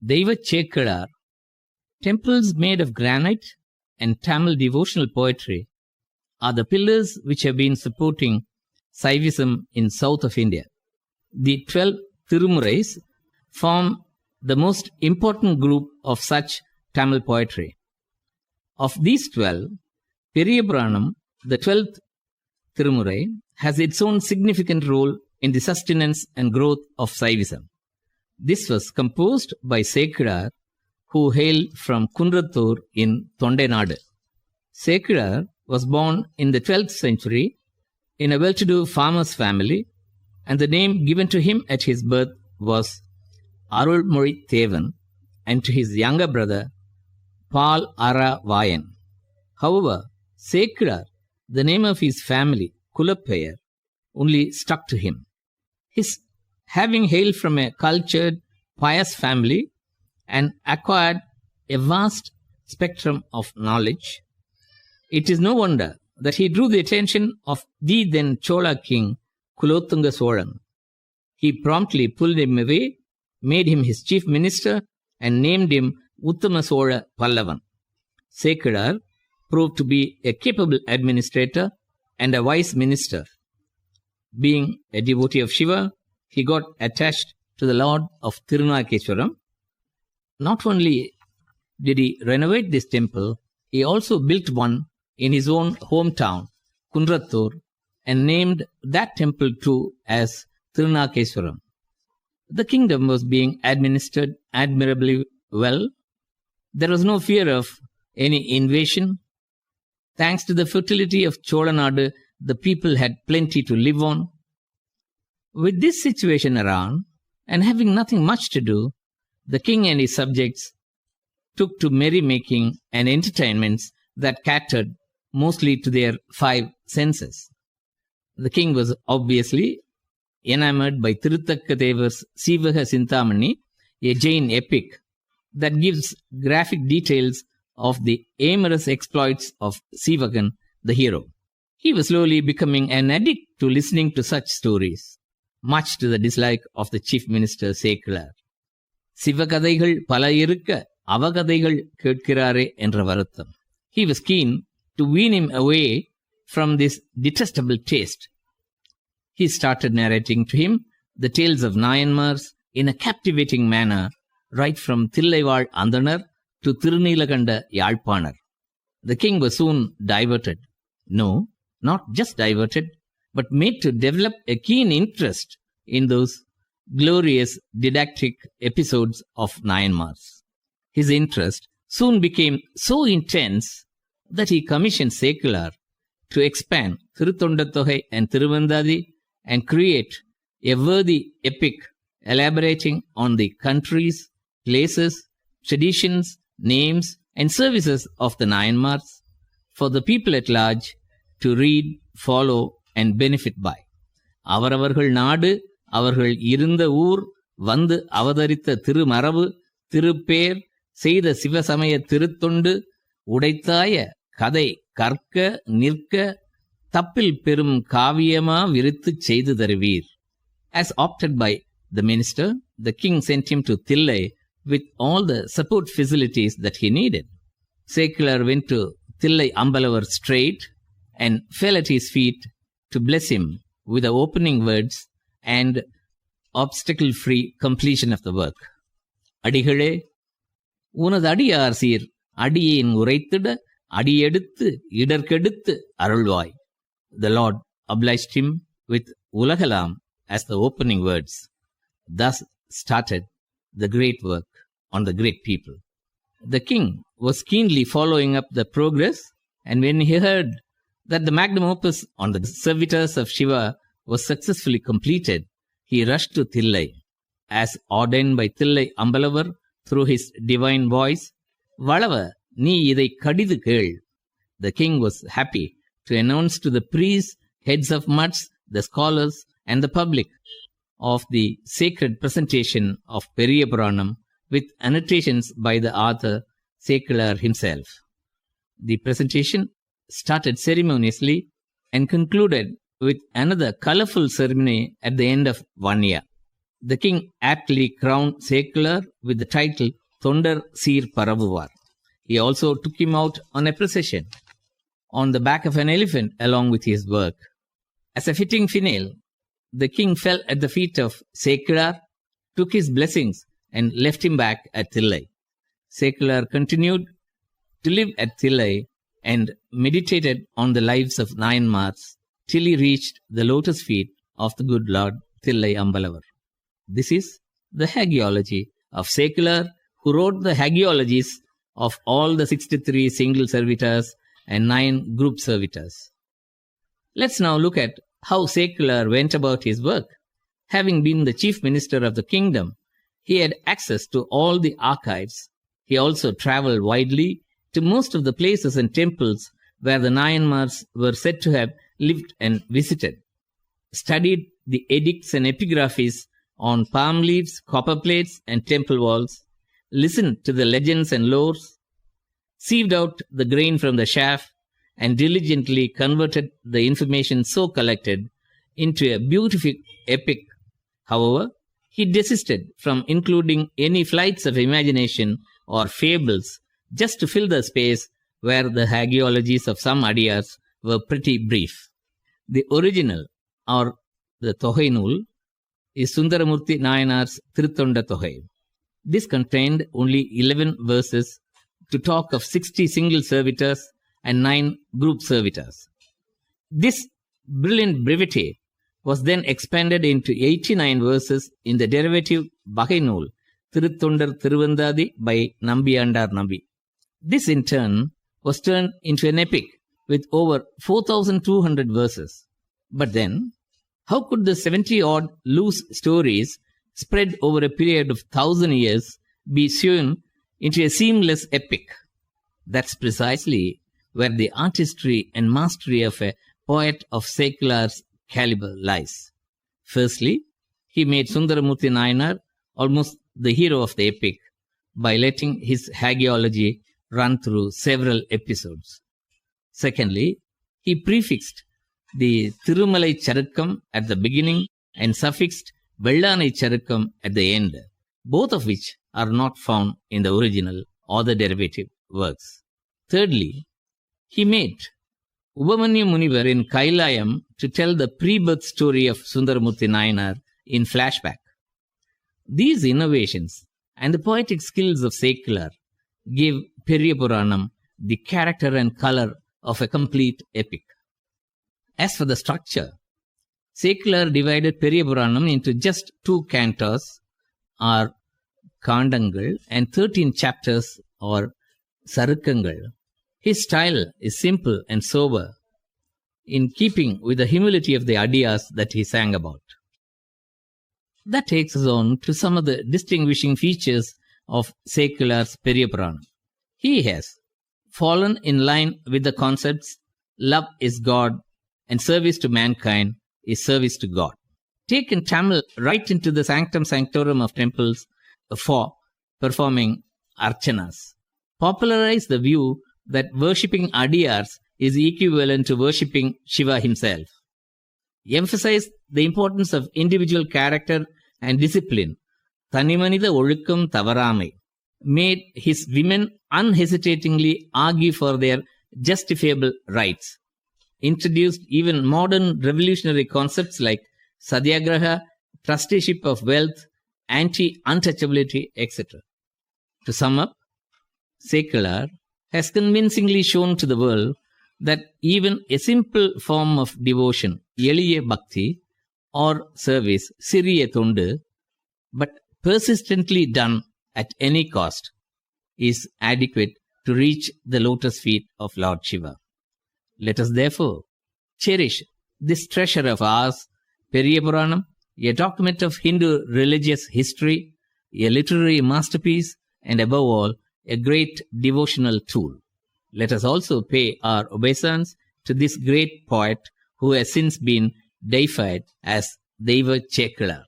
Deva Chekkalar, temples made of granite and Tamil devotional poetry, are the pillars which have been supporting Saivism in south of India. The 12 Tirumurais form the most important group of such Tamil poetry. Of these 12, Periyapuranam, the 12th Tirumurai, has its own significant role in the sustenance and growth of Saivism. This was composed by Sekkilar, who hailed from Kundrathur in Tondainadu. Sekkilar was born in the 12th century in a well-to-do farmer's family, and the name given to him at his birth was Arulmozhi Thevan, and to his younger brother Pal Ara Vayan. However, Sekkilar, the name of his family, Kulapayar, only stuck to him. His having hailed from a cultured, pious family and acquired a vast spectrum of knowledge, it is no wonder that he drew the attention of the then Chola king, Kulothunga Solan. He promptly pulled him away, made him his chief minister, and named him Uttama Sola Pallavan. Sekkilar proved to be a capable administrator and a wise minister. Being a devotee of Shiva, he got attached to the Lord of Tirunakeswaram. Not only did he renovate this temple, he also built one in his own hometown, Kundrathur, and named that temple too as Tirunakeswaram. The kingdom was being administered admirably well. There was no fear of any invasion. Thanks to the fertility of Cholanadu, the people had plenty to live on. With this situation around, and having nothing much to do, the king and his subjects took to merrymaking and entertainments that catered mostly to their 5 senses. The king was obviously enamored by Tiruttakkadevar's Sivaga Sintamani, a Jain epic that gives graphic details of the amorous exploits of Sivagan, the hero. He was slowly becoming an addict to listening to such stories, much to the dislike of the chief minister Sekkilar. Sivakadaigal pala irukka, avakadaigal ketkirare endra varuttam. He was keen to wean him away from this detestable taste. He started narrating to him the tales of Nayanmars in a captivating manner, right from Thillaival Andanar to Tirunilakanda Yalpanar. The king was soon diverted. No, not just diverted, but made to develop a keen interest in those glorious didactic episodes of Nayanmars. His interest soon became so intense that he commissioned Sekkilar to expand Thiruthondathoggai and Thiruvandadi and create a worthy epic elaborating on the countries, places, traditions, names, and services of the Nayanmars for the people at large to read, follow, and benefit by. அவரவர்கள் நாடு, அவர்கள் இருந்த ஊர், வந்து அவதரித்த திருமரபு, திருப்பேர், செய்த சிவசமய திருத்தொண்டு, உடைத்தாய கதை கற்க நிற்க, தப்பில் பெரும் காவியமா விரித்துச் செய்து தருவீர். As opted by the minister, the king sent him to Thillai with all the support facilities that he needed. Sekkilar went to Thillai Ambalavar straight and fell at his feet to bless him with the opening words and obstacle-free completion of the work. அடிகளே, உனது அடியார் சீர் அடியேன் உரைத்திட அடியெடுத்து இடர்கெடுத்து அருள்வாய். The Lord obliged him with Ulagalam as the opening words. Thus started the great work on the great people. The king was keenly following up the progress, and when he heard that the magnum opus on the servitors of Shiva was successfully completed, he rushed to Thillai. As ordained by Thillai Ambalavar through his divine voice, Valava, நீ இதை கடிது கேள். The king was happy to announce to the priests, heads of mutts, the scholars, and the public of the sacred presentation of Periyapuranam with annotations by the author Sekkilar himself. The presentation started ceremoniously and concluded with another colorful ceremony at the end of 1 year. The king aptly crowned Sekkilar with the title Thondar Seer Paravuvar. He also took him out on a procession on the back of an elephant along with his work. As a fitting finale, the king fell at the feet of Sekular, took his blessings, and left him back at Thillai. Sekular continued to live at Thillai and meditated on the lives of Nayanmars till he reached the lotus feet of the good Lord Thillai Ambalavar. This is the hagiology of Sekular, who wrote the hagiologies of all the 63 single servitors and 9 group servitors. Let's now look at how Sekular went about his work. Having been the chief minister of the kingdom, he had access to all the archives. He also traveled widely to most of the places and temples where the Nayanmars were said to have lived and visited, studied the edicts and epigraphies on palm leaves, copper plates, and temple walls, listened to the legends and lores, sieved out the grain from the chaff, and diligently converted the information so collected into a beautiful epic. However, he desisted from including any flights of imagination or fables just to fill the space where the hagiologies of some adiyars were pretty brief. The original, or the Thogai Nool, is Sundaramurti Nayanar's Thiruthonda Thogai. This contained only 11 verses to talk of 60 single servitors and 9 group servitors. This brilliant brevity was then expanded into 89 verses in the derivative Bagai Nool, Thiruthondar Thiruvandadi by Nambiyandar Nambi. This in turn was turned into an epic with over 4,200 verses. But then, how could the 70-odd loose stories spread over a period of 1,000 years be sewn into a seamless epic? That's precisely where the artistry and mastery of a poet of Sekular's caliber lies. Firstly, he made Sundaramurti Nayanar almost the hero of the epic by letting his hagiology run through several episodes. Secondly, he prefixed the Thirumalai Charukkam at the beginning and suffixed Vellanai Charukkam at the end, both of which are not found in the original or the derivative works. Thirdly, he made Ubamanyu Munivar in Kailayam to tell the pre-birth story of Sundaramurti Nayanar in flashback. These innovations and the poetic skills of Sekular gave Periya Puranam the character and color of a complete epic. As for the structure, Sekular divided Periya Puranam into just 2 cantos, or Kandangal, and 13 chapters, or Sarukkangal. His style is simple and sober, in keeping with the humility of the adiyas that he sang about. That takes us on to some of the distinguishing features of Sekular's Periya Puranam. He has fallen in line with the concepts love is God and service to mankind is service to God. Taken Tamil right into the sanctum sanctorum of temples for performing archanas. Popularized the view that worshipping adiyars is equivalent to worshipping Shiva himself. Emphasized the importance of individual character and discipline. Thanimanida Olukkam Tavaramai made his women unhesitatingly argue for their justifiable rights. Introduced even modern revolutionary concepts like Satyagraha, trusteeship of wealth, anti-untouchability, etc. To sum up, Sekular has convincingly shown to the world that even a simple form of devotion, Eliya Bhakti, or service, Siriya Thondu, but persistently done at any cost, is adequate to reach the lotus feet of Lord Shiva. Let us therefore cherish this treasure of ours, Periya Puranam, a document of Hindu religious history, a literary masterpiece, and above all, a great devotional tool. Let us also pay our obeisance to this great poet who has since been deified as Deva Chekula.